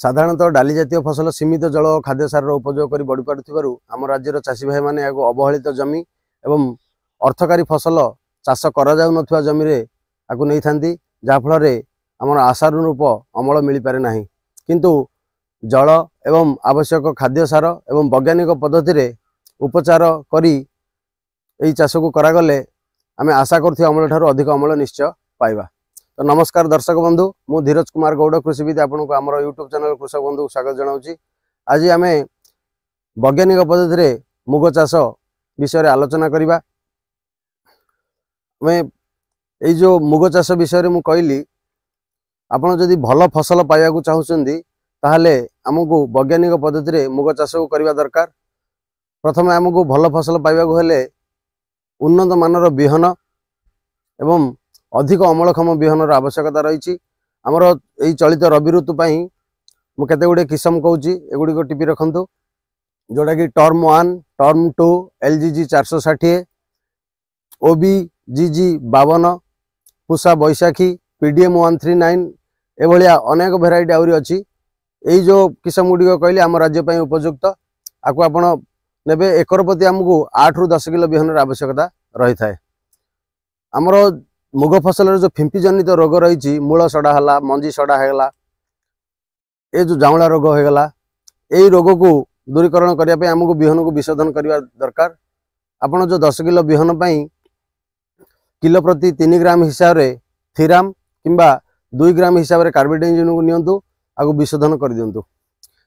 साधारणतः डाली जातीय फसल सीमित जल और खाद्य सार उपयोग कर बढ़ी पारुथिबारु आम राज्यर चाषी भाई मैंने अवहेलित जमी एवं अर्थकारी फसल चाष करा जाउ नथुवा जमी रे आकु नै थांती जाफल आमर आशानुरूप अमल मिल पारे नाही किंतु जल एवं आवश्यक खाद्य सार एवं वैज्ञानिक पद्धति रे उपचार करी एई चाष को करागले आमे आशा करथि अमल ठारू अधिक अमल निश्चय पाइबा। तो नमस्कार दर्शक बंधु, मु धीरज कुमार गौड़ कृषिविद आपन को आमर यूट्यूब चैनल कृषक बंधु स्वागत जनाउछि। आज आमे वैज्ञानिक पद्धति रे मुग चाष विषय रे आलोचना करिबा। मैं एई जो मुग चाष विषय रे मु कहली आपन जदि भल फसल पाइबा को चाहुछन्ती ताहले हमकु वैज्ञानिक पद्धति रे मुग चाष को करबा दरकार। प्रथम हमकु भल फसल पाइबा को हेले उन्नत मानर बिहन एवं अधिक अमलक्षम बिहनर आवश्यकता रही। आमर यही चलित रवि ऋतु मु केते गुडे किस्म कहूँ एगुड़ी को टिपी रखु जोटा कि टर्म 1 टर्म 2 LGG 460 OBGG 52 पूषा बैशाखी PDM 139 एभलिया अनेक भेराइटी आउरी अच्छी। यही जो किस्म गुड़िक कहली आम राज्य उपयुक्त आपको आपण नेबे एकर प्रति आमको 8 ରୁ 10 किलो बिहनर आवश्यकता रही थाए। आमर मुग फसल जो फिंपी जनित रोग रही मूल सड़ा है मंजी सड़ा है ये जो जाऊला रोग होगला यही रोग को दूरीकरण करने आमको बिहन को विशोधन करने दरकार। आपड़ जो 10 किलो बिहन किलो प्रति 3 ग्राम हिसाब से थिराम किंबा 2 ग्राम हिसाब से कार्बेटाजिम को नियंतु आगु विशोधन कर दियंतु।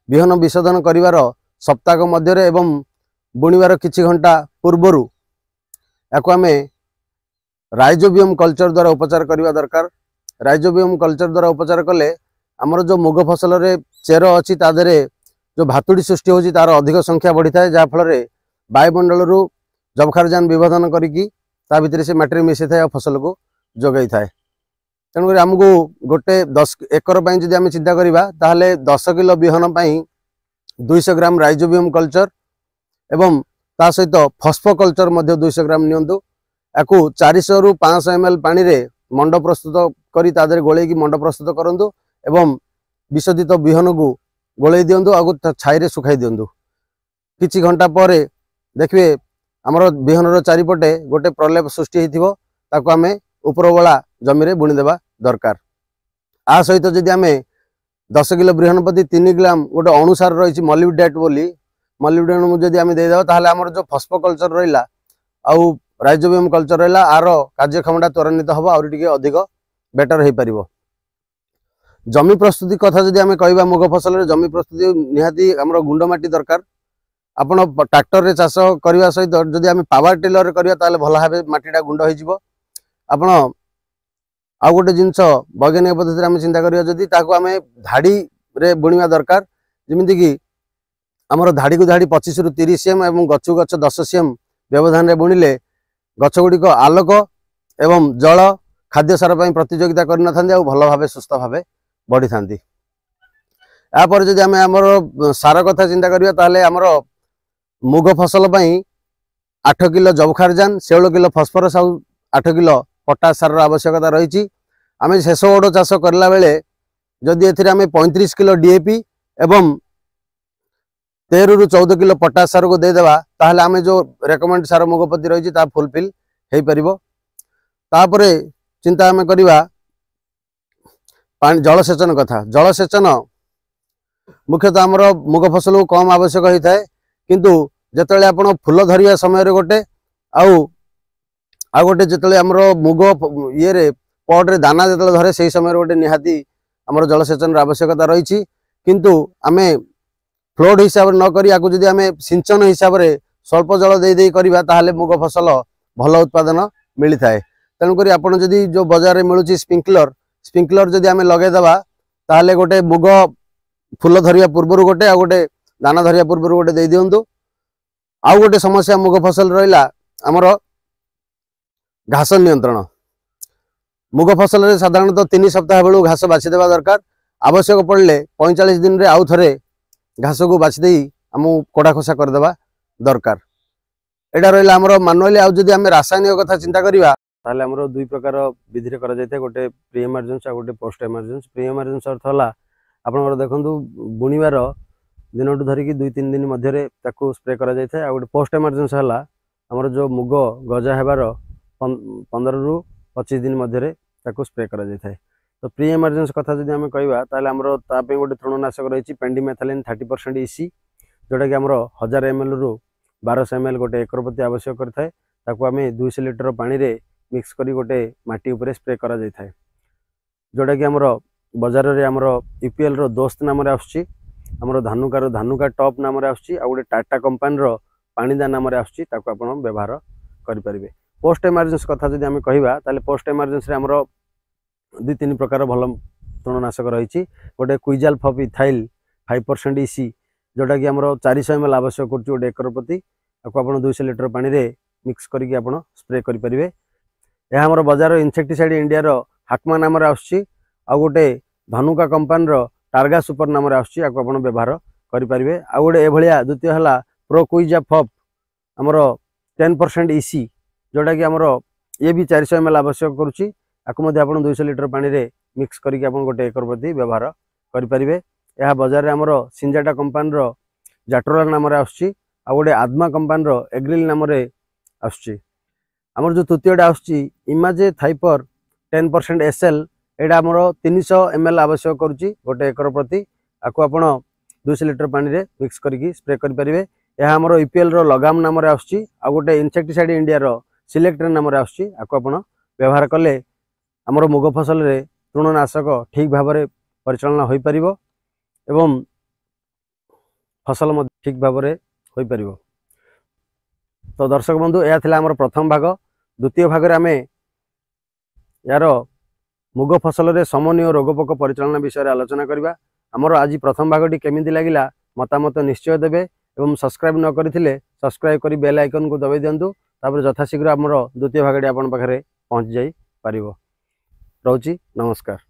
बिहन विशोधन करिवार सप्ताह मध्य एवं बुणीवार किछि घंटा पूर्वर याकु आमे राइजोबियम कल्चर द्वारा उपचार करने दरकार। राइजोबियम कल्चर द्वारा उपचार कले आमर जो मुग फसल रे चेर अच्छी तादरे जो भातुड़ी सृष्टि होची तार अधिक संख्या बढ़ी थाए जाफल वायुमंडल रु जबखारजान विभोधन करिकी ता भितर से माटी मिसै थाए फसल को जोगाई थाए। तेणुक आमको गोटे 10 एकर जदि आम चिंता करवा ताहले 10 किलो बिहन 200 ग्राम राइजोबियम कल्चर एवं ता सहित फस्फो कल्चर 200 ग्राम नियंतु। याकू 400 ରୁ 500 ml पानी रे मंड प्रस्तुत करी तादरे गोले की मंड प्रस्तुत करंतु एवं विशोधित बिहन को गोले दियंतु आगु छाई रे सुखाई दियंतु। किछि घंटा परे देखिए आमर बिहनर चारिपटे गोटे प्रलेप सृष्टि होइथिबो ताको आमे उपरवाला जमी रे बुणी देबा दरकार। आ सहित जदि आमे 10 किलो बिहन प्रति 3 ग्राम गोटे अनुसार रही मॉलिब्डेट बोली मॉलिब्डेट जदि आमे दे देबा ताहले आमर जो फस्फो कल्चर रहिला आउ राइजोबियम कल्चर रहा आर कार्यक्षमता त्वरान्वित हम आउरी टिके अधिक बेटर हो पार। जमी प्रस्तुति कथा जदि आमे कहबा मुग फसल रे जमी प्रस्तुति निहाती आमर गुंड माटी दरकार। आपण ट्रैक्टर रे चाष करबा सहित जदि आमे पावर टिलर रे करबा ताले भल भाबे माटीटा गुंड होई जिवो। आपण आ गोटे जिंस वैज्ञानिक पद्धति रे आमे चिंता करबा जदि ताको आमे धाड़ी रे बुणीवा दरकार। जेमिति कि आमर धाड़ी को धाड़ी 25 ରୁ 30 cm एवं गछु गछ 10 cm व्यवधान रे बुणीले गछ गुड़िक आलोक एवं जल खाद्य सार प्रतियोगिता करना भल भाव सुस्थ भाव बढ़ी था। यापर जदि आम आमर सार कथा चिंता करिया ताहले आमर मुग फसल 8 किलो जबखारजान 16 किलो फस्फरस 8 किलो पोटास सार आवश्यकता रही। आम शेष ओड चाष करला बेले जदि एथिरे आम 35 किलो DAP एवं 13 ରୁ 14 किलो पोटास सार को देदेबा ताहले आमे जो रेकमेंड सार मुग प्रति रही फुलफिल हो पारिबो। तापरे चिंता आमे करिबा पानी जलसेचन कथा। जलसेचन मुख्यतः आमर मुग फसल को कम आवश्यक होता है किंतु जेतले आपण फूल धरिया समय रे गोटे आ गोटे जेतले आमर मुग ये रे पट रे दाना जेतले धरे सेही समय रे गोटे निहाती आमर जलसेचन आवश्यकता रही। किंतु आमे फ्लोड हिसाब न करी आकु जदि आमे सिंचन हिसाब रे स्वल्प जल दे दे करबा ताहले मुग फसल भल उत्पादन मिली थाए। तेणु करी आपण जदि जो बाजार रे मिलुची स्प्रिंकलर जदि आमे लगे दबा ताहले गोटे मुग फूल धरिया पूर्व गोटे आ गोटे दाना धरिया पूर्व गोटे दे दियंतु। आ गोटे समस्या मुग फसल रहिला आमर घास नियंत्रण। मुग फसल रे साधारणतः 3 सप्ताह बेलू घास बाछि देबा दरकार। आवश्यक पड़ले 45 दिन रे आउ थरे घास को बाछि देई आम कोड़ा खोसा करदेबा दरकार। एटा रहिला आमर मानुअली। आ जदि आमे रासायनिक कथा चिंता करिबा ताहले आमर 2 प्रकार विधि रे करा जायते गोटे प्री इमर्जेंस आ गोटे पोस्ट इमर्जेंस। प्री इमर्जेंस अर्थ होला आपणकर देखंतु बुणीबार दिनटू धरिकी 2-3 दिन मध्य स्प्रे करा जाय थाए। आ गोटे पोस्ट इमर्जेंसी है आमर जो मुग गजा हेबार 15 रु 25 दिन मध्य स्प्रे करा जाय थाए। तो प्री इमर्जेंसी कथा जदि आम कहवा ताले आमर तापे गोटे तृणनाशक रही पेंडिमेथालिन 30% EC जोटा कि आमर 1000 ml रु 1200 ml गोटे एकर प्रति आवश्यक करथाए। ताकू आम 200 लिटर पानी रे मिक्स करी गोटे माटी उपरे स्प्रे करा जाय थाए। जोटा कि आमर बाजार रे आमर UPL रो दोस्त नाम रे आछी, आमर धानुका टॉप नाम रे आछी, आ गोटे टाटा कंपनी रो पानीदा नाम रे आछी, ताकू आपण व्यवहार करि परिबे। पोस्ट इमर्जेंसी कथा जदि आम कहवा ताले पोस्ट इमर्जेंसी रे आमर 2-3 प्रकार भल तृणनाशक रही। गोटे क्विजाल फॉप इथाइल 5% EC जोटा कि आमर 400 ml आवश्यक कर गोटे एकर प्रति, आपको आप 200 लिटर पानी रे मिक्स करके आप स्प्रे करेंगे। यह आमर बाजार इनसेक्टिसाइड इंडिया रो हाकमा नाम रे आछी, आ गोटे धनुका कंपनी रो टार्गा सुपर नाम रे आछी, आपको आप व्यवहार करेंगे। आ गोटे एभलिया द्वितीय है प्रो क्विजा फॉप आमर 10% EC जोटा कि आमर ये भी 400 ml आवश्यक करुच्ची, आपको आप 200 लिटर पानी रे मिक्स करके आप गोटे एकर प्रति व्यवहार करेंगे। यह बाजार आमर सिंजाटा कंपनी रो जाट्रोला नाम रे आछी, आ गोटे आत्मा कंपनी रो एग्रिल नाम रे आछी। आमर जो तृतीयटा आछी इमाजे थाइपर 10% SL एटा आमर 300 ml आवश्यक करुच्ची गोटे एकर प्रति, आपको आप 200 लिटर पानी रे मिक्स करके स्प्रे करेंगे। यह आमर UPL रो लगाम नाम रे आछी, आ गोटे इनसेक्टिसाइड इंडिया रो सिलेक्टर नाम रे आछी, आपको आप व्यवहार कले आमर मुग फसल रे तृणनाशक ठीक भाव में परिचालना हो पारिबो एवं फसल ठीक भाव में हो पारिबो। तो दर्शक बंधु यह थिला आमर प्रथम भाग। द्वितीय भाग रे आमे यार मुग फसल रे समन्वय रोगपोक परिचालना विषय आलोचना करबा। आमर आज प्रथम भागटी केमिति लागिला मतामत निश्चय देबे एवं सब्सक्राइब न करिथिले सब्सक्राइब करी बेल आइकन को दबाई दियंतु, तापर यथाशीघ्र आमर द्वितीय भागटी आपन पाखरे पहुंच जाई पारिबो। रहउची नमस्कार।